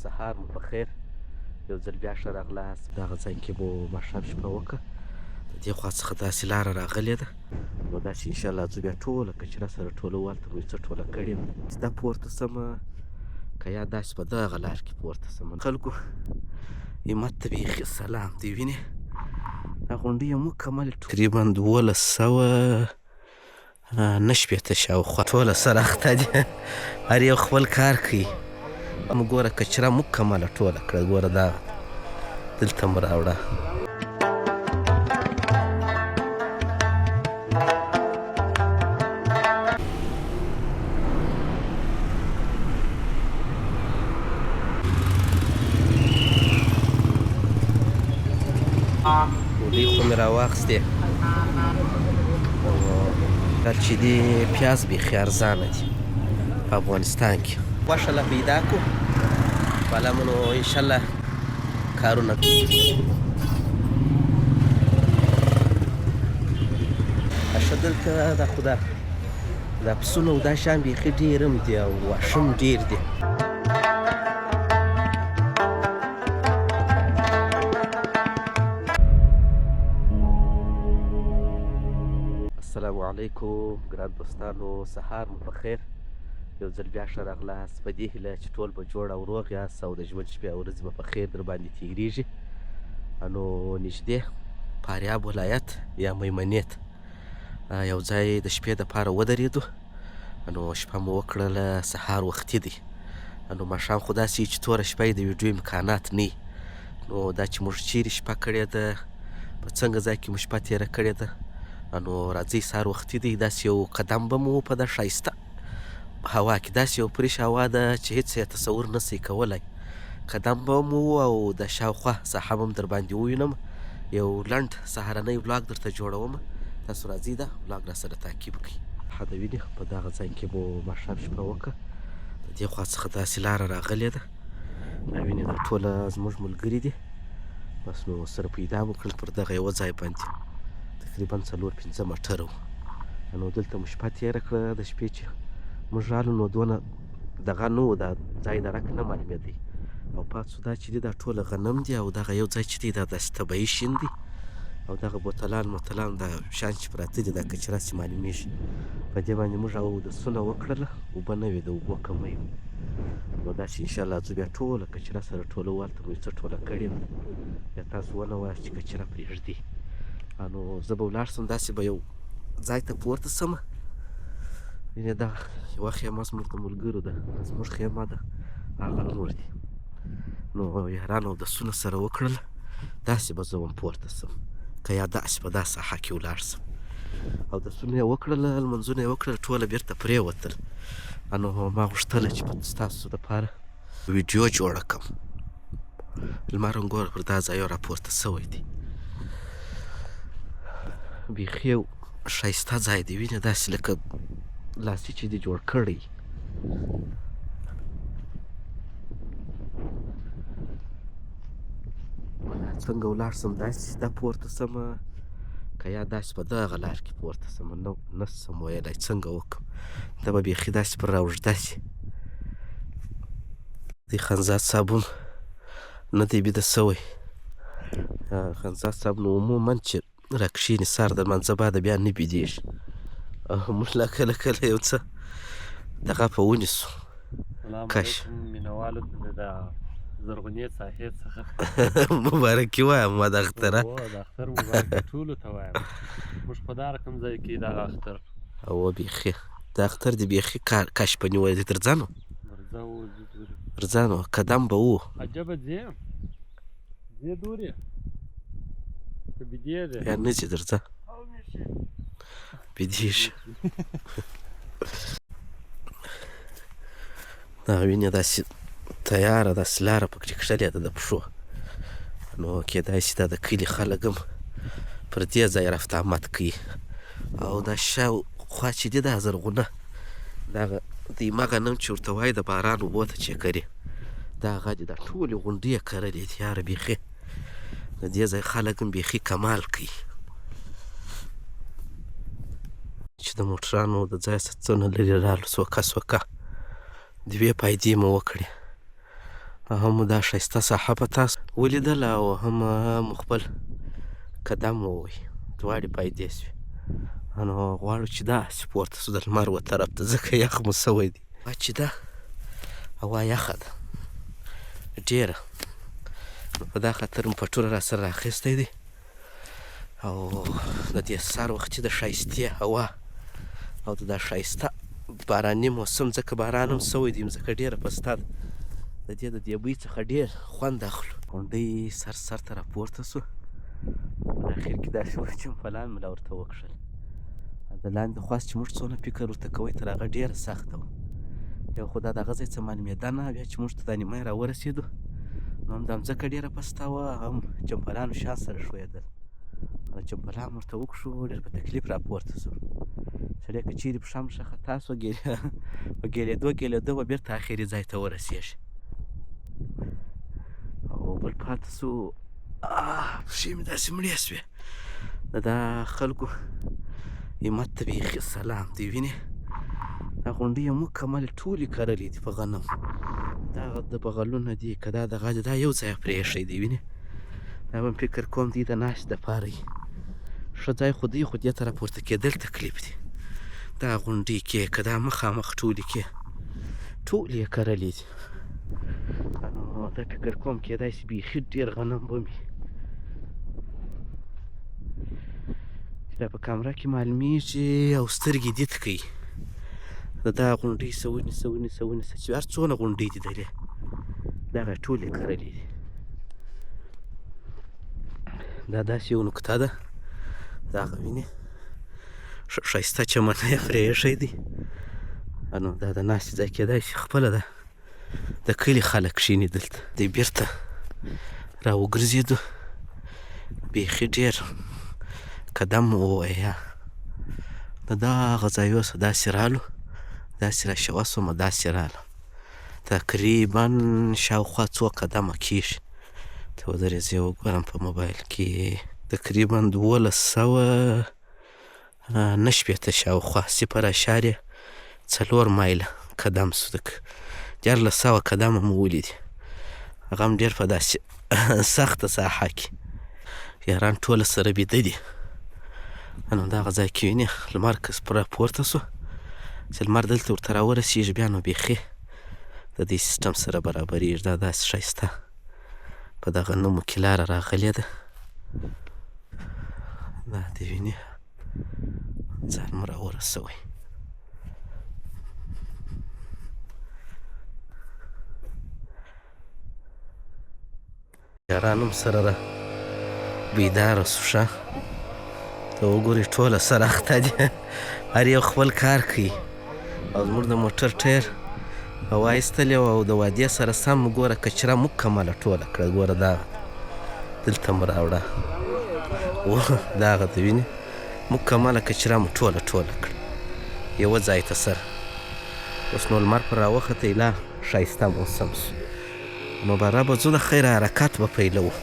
سهار مو په خیر. یو ځل بیا ښه راغلاست. دغه ځای کې مو ماښام شپه وکړه. د دې خوا څخه داسې لاره راغلې ده، نو داسې انشاءالله ځو بیا ټوله کچره سره ټولوو. هلته مو یو څه ټوله کړې وه چې دا پورته شمه، که یا داسې په دغه لار کې پورته شمه. خلکو همت ته بیخي سلام دی. وینې دا غونډۍ یې مکمل تقریبا 1209 شاوخوا ټوله سره اخته دي. هر یو خپل کار کوي. ګوره کچره مکمله ټوله کړه. ګوره دا دلته مو راوړه. ډوډۍ خو مې راواخیستې. دا چې دي پیاز بیخي ارزانه دي په افغانستان کې. غوښه له پیدا کړو بالا مو نو انشاءالله کارونه ښه. دلته دا خو دا پسونه او دا شیان بیخي ډېر هم دي او واښه هم ډېر دي. السلام علیکم ګران دوستانو، سهار مو په خیر. یو ځل بیا ښه راغلاست. په دې هیله چې ټول به جوړ او روغ یاست او د ژوند شپې او ورځې به په خیر در باندې تېرېږي. نو نږدې فاریاب ولایت یا میمنې ته یو ځای د شپې دپاره ودرېدو. نو شپه مو وکړله، سهار وختي دی. نو ماښام خو داسې چې توره شپه د ویډیو امکانات نه وي. نو دا چې موږ چیرې شپه کړې ده، په څنګه ځای کې مو شپه تېره کړې ده. نو راځئ سهار وختي دی. داسې یو قدم به مو په دا ښایسته هوا کې، داسې یو فریش هوا ده چې هېڅ یې تصور نه شئ کولی. قدم به مو او د شاوخوا ساحه به هم در باندې ووینم. یو لنډ سهارنی ولاګ درته جوړوم. تاسو راځئ دا ولاګ را سره تعقیب کړئ. د وینې په دغه ځای کې مو ماښام شپه وکړه. د دې خوا څخه داسې لاره راغلې ده. دا وینې دا ټوله زموږ ملګري دي. بس نو سره پیدا مو کړل پر دغه یوه ځای باندې. تقریبا 4-5 موټره وو. نو دلته مو شپه تېره کړه. د شپې چې موږ رالو نو دونه دغه نه و، دا ځای درک نه معلومېدی. او پاتې دا چې دي دا ټوله غنم دي او دغه یو ځای چې دی دا داسې طبیعي شین دی. او دغه بوتلان متلان دا شیان چې پراته دي دا کچره چې معلومېږي. په دې باندې موږ اودسونه وکړله. اوبه نه وې، د اوبو کمی وو. نو داسې انشاءالله ځو بیا ټوله کچره سره ټولوو. هلته مو یو څه ټوله کړې وه. بیا تاسو ونه وایاست چې کچره پرېږدي. نو زه به ولاړ شم، داسې به یو ځای ته پورته شمه. یعنې دا یوه خیمه زموږ د ملګرو ده، زموږ خیمه ده، هغه نور دي. نو یارانو اودسونه سره وکړل، داسې به زه هم پورته شم، که یا داسې په دا ساحه کې ولاړ شم. اودسونه یې وکړل، لمونځونه یې وکړل، ټوله بېرته پرېوتل. نو ما غوښتله چې ستاسو دپاره ویډیو جوړه کړم. لمر هم ګوره پر دا ځایو راپورته شوی دی. بیخي یو ښایسته ځای دی. وینې داسې لکه لاسي چې دی جوړ کړی. څنګه ولاړ شم، داسې دا پورته شمه، که یا داسې په دغه لار کې پورته شمه. نه شم ویلی څنګه وکړم. دا به بیخي داسې پر راوږده شي. دی خانزاد صاحب هم نه دی بیده شوی. خانزاد صاحب نو عموما چې راکښېني سهار د لمانځه بعده بیا نه بیدېږي. موږ لا کله کله یو څه دغه په ونیسو. کش مینوالو ته د زرغونې ساحې څخه مبارکي وایم. ما د اختره د اختر مبارکي ټولو ته وایم. موږ په دا رقم ځای کې دغه اختر او بیخي د اختر دی بیخي کش په نیولی دی. درځه نو درځه نو قدم به وو. عجبه ځې دورې که بیدېږې یا نه ځې درځه بیدېږي. دغه وینې داسې تیاره داسې لاره پکې کښلې ده د پښو. نو کېدای شي دا د کلي خلک هم پر دې ځای رفت آمد کوي. او دا شاوخوا چې دي دا زرغونه، دغه دیمه غنم چې ورته وایي د باران اوبو ته چې کري، دا هغه دي. دا ټولې غونډۍ یې کرلې دي. یاره بیخي د دې ځای خلک هم بیخي کمال کوي. چې د موټرانو د ځای څه څونه لرې رالو، سوکه سوکه 2 پیدې مو وکړې. هم مو دا ښایسته ساحه په تاسو ولیدله او هم مو خپل قدم ووهی، دواړې فایدې شوې. نو غواړو چې داسې پورته سو د لمر و طرف ته، ځکه یخ مو سوی دی. چې ده هوا یخه ده ډېره، نو په دا خاطر مو پټوله راسره رااخیستی دی او د دې سهار وختي د ښایستې هوا او د دا ښایسته باراني موسم، ځکه باران هم سوی دی، مځکه ډېره پسته ده، د دې بوی څخه ډېر خوند اخلو. غونډۍ سر ته راپورته سو، په اخر کې داسې وه چمپلان مې لا ورته وکښل. د لاندې خواست چې موږ څونه فکر ورته کوی تر هغه ډېره سخته وه. یو خو دا دغه ځای څه معلومېده نه، بیا چې موږ ته دا نیمایي راورسېدو نو هم دا مځکه ډېره پسته وه، هم چمپلانو شا سره ښویېدل. چمپلان ورته وکښو، ډېر په تکلیف راپورته سو. سړی که چیرې پښه مو ښه خطا سوه په ګېلېدو به بېرته اخري ځای ته ورسېږي. او بل پاته سو، پښې مې داسې مړې سوې. د دا خلکو همت ته بیخي سلام دی. وینې دا غونډۍ یې مکمل ټولې کرلې دي په غنم، دغه د بغلونه دي که دا دغه دی، دا یو ځای پرېښی دی. وینې دا به فکر کوم دوی د ناستې دپاره وي، ښه ځای خو دی، خو دې ته راپورته کېدل تکلیف دی. دا غونډۍ کې که دا مخامخ ټولې کې ټولې یې کرلې دي. نو دا فکر کوم کېدای شي بیخي ډېر غنم به وي. دا په کامره کې معلومیږي او سترګې دید کوي. د دا غونډۍ څه ونیسه چې هر څونه غونډۍ دي دلې، دغه ټولې کرلې دي. دا داسې یو نکته ده، دغه وینې ښایسته چمن یې پرې ایښی دی. نو دا د ناستې ځای کېدای شي خپله ده د کلي خلک کښېني دلته. دی بېرته را وګرځېدو، بیخي ډېر قدم مو ووهه. د دغه ځایو څخه داسې رالو، داسې را شوه سومه، داسې رالم تقریبا شاوخوا 2 قدمه کېږي. ته ودرېږه زه وګورم په موبایل کې، تقریبا 1290 شاوخوا 0.4 مایله قدم سو. 1400 قدمه مو ولیدي. هغه هم ډېر په داسې سخته ساحه کې، یاران ټوله سره بیده دي. نو دغه ځای کې وینې لمر که راپورته سو، چې لمر دلته ورته راورسېږي بیا نو بیخي د دې سیسټم سره برابرېږي. دا داسې ښایسته په دغه نومو کې لاره راغلې ده. دا دې وینې ځان مو راورسوی. یاران هم سره را بیداره سو. ښه ته وګورئ ټوله سره اخته دي، هر یو خپل کار کوي. او زموږ د موټر ټایر وایستلې وه او د وادې سره سم ګوره کچره مکمله ټوله کړه. ګوره دغه دلته مو راوړه، دغه ته وینې مکمله کچره مو ټوله کړه یوه ځای ته سره. اوس نو لمر پر راوختی، لا ښایسته موسم سو. نو باره به ځو، د خیر حرکت به پیلوو.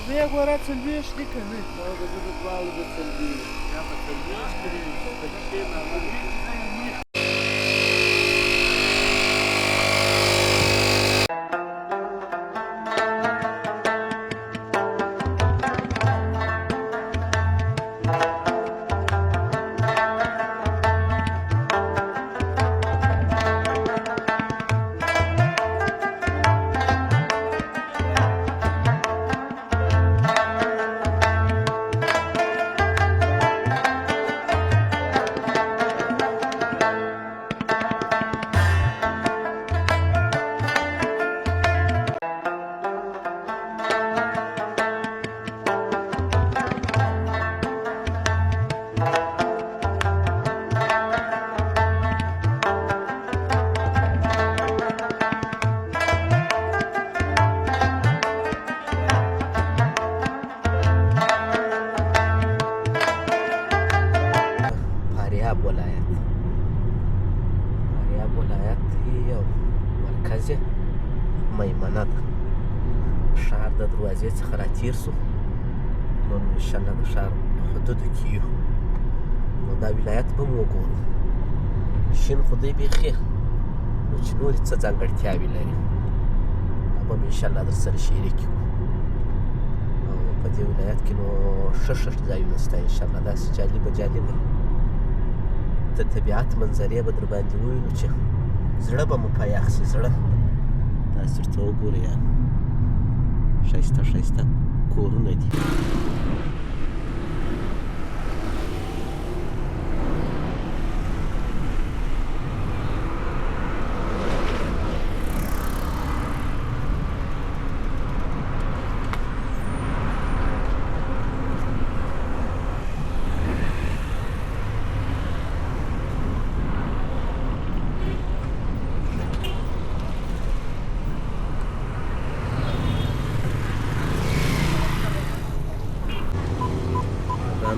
زه یې ګوره 40 دي که نه؟ زه د دواړو د 40 یا په 40 کې دي، په کښې معلوم وي. مرکز میمنه ده. ښار د دروازې څخه راتېر سو، نو انشاءالله د ښار په حدودو کې یو. دا ولایت به مو وګورو شین خو دی بیخي نو چې نورې څه ځانګړتیاوې لري هغه به مې انشاءالله در سره شریک کړو او په دې ولایت کې نو ښه ښه ځایونه شته انشاءالله داسې جالبه د طبیعت منظرې به در باندې ووینو چې زړه به مو په یخ شي زړه تاسې ورته وګورئ یاره ښایسته ښایسته کورونه دي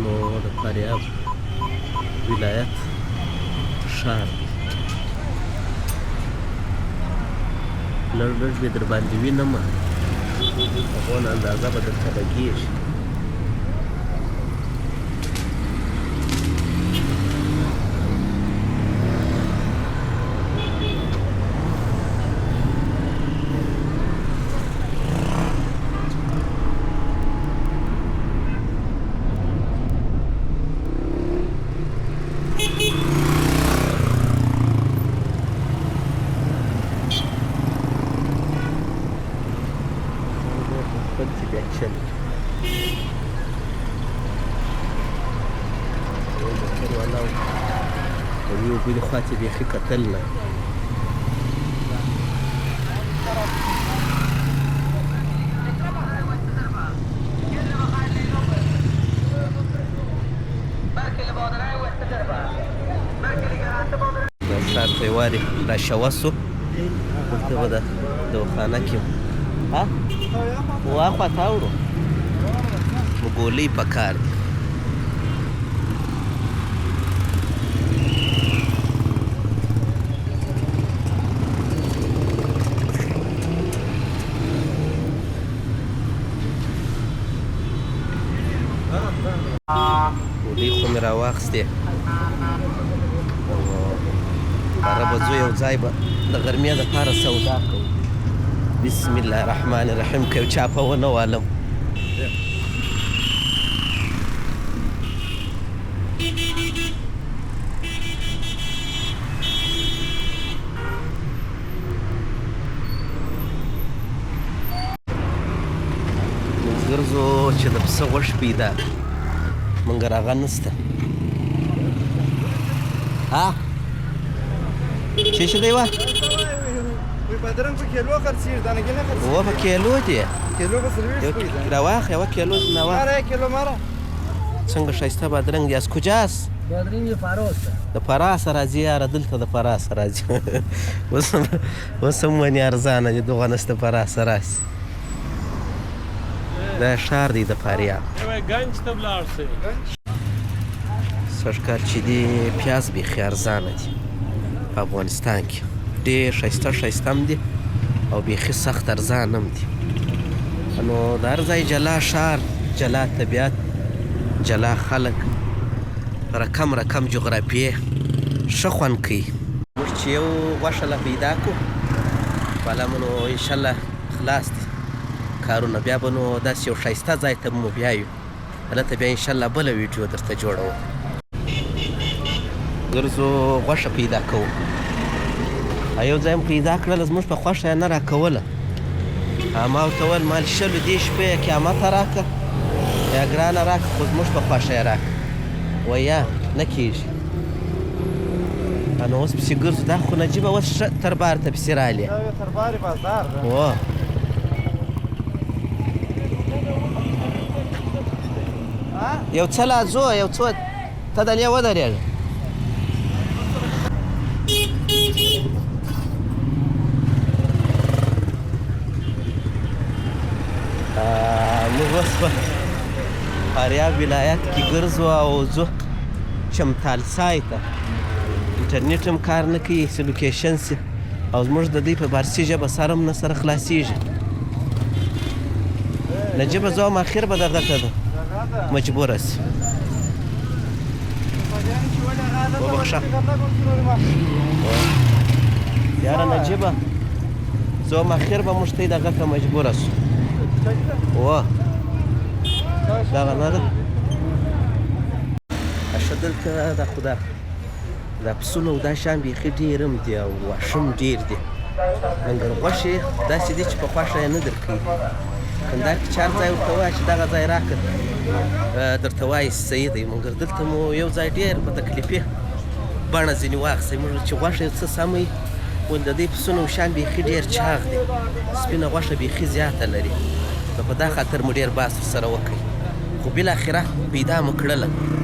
نو د فاریاب ولایت ښار لږ لږ مې در باندې وینم هغونه اندازه به درته لګېږي یو بلې خوا ته بیخي کتل نه د ښار ته یې وارې راشوه سو دلته به د دواخانه کې واخوا ته اوړو ګولۍ په کار دي ګولۍ خو مې راواخیستې باره به ځو یو ځای به د غرمې دپاره سودا کوو بسم الله الرحمن الرحیم که یو چا په ونه والم موږ ګرځو چې د پسه غوښ پیدا موږ راغه نسته ها څه شي دی وا بادرنګ په کیلو خرڅېږي دانګې نه خرڅېږي و په کیلو دی کیلو به 40 راواخ یوه کیلو نواخ ماره کیلو ماره څنګه ښایسته بادرنګ دی از کجاست بادرنګ یې فاروسه د فراسه راځي یاره دلته د فراسه راځي اوس هم ونې ارزانه دي دغه نسته فراسه راسي دا ښار دی د فاریاب گنج ته ولاړ شئ سږکال چې دی پیاز بیخي ارزانه دي په افغانستان کې ډېر ښایسته ښایسته هم دي او بیخي سخت ارزان هم دي نو د هر ځای جلا ښار جلا طبیعت جلا خلک رقم رقم جغرافیې ښه خوند کوي موږ چې یو غوښه لا پیدا کړو بالا مو نو انشاءالله خلاص دي کارونه بیا به نو داسې یو ښایسته ځای ته مو بیایو هلته بیا انشاءالله بله ویډیو درته جوړوم ګرځو غوښه پیدا کوو یو ځای مو پیدا کړله زموږ په خوښه یې نه راکوله ما ورته وویل مال شلو دې شپې یې قیامته راکړه یا ګرانه راکړه خو زموږ په خوښه یې راکړه ویا نه کېږي نو اوس پسې ګرځو دا خو نجیبه اوس ښه تربار ته پسې رالې دا یو ترباري بازار ده و یو څه لا ځو یو څه ته دلې ودرېږه موږ اوس په فاریاب ولایت کې ګرځو او ځو چمتال سای ته انټرنیټ هم کار نه کوي څه لوکیشن سي او زموږ د دوی په فارسي ژبه سر هم نه سره خلاصېږي نجیبه زه هم اخر به دغه ته ده مجبوره سي وبخښه یاره نجیبه زه وایم اخر به موږ ته دغه ته مجبوره سو دغه نه ده ښه دلته دا خو دا پسونه او دا شیان بیخي ډېر هم دي او واښه هم ډېر دي مګر غوښې داسې دي چې په خوښه یې نه درکوي کندهار کې چې هر ځای ورته ووایه چې دغه ځای راکړه درته وایي صحیح دی مګر دلته مو یو ځای ډېر په تکلیفي بڼه ځینې واخیستی موږ چې غوښه یو څه سمه وي ول د دې پسونه او شیان بیخي ډېر چاغ دي سپینه غوښه بیخي زیاته لري نو په دا خاطر مو ډېر بحث ورسره وکړئ خو بالاخره پیدا مو کړله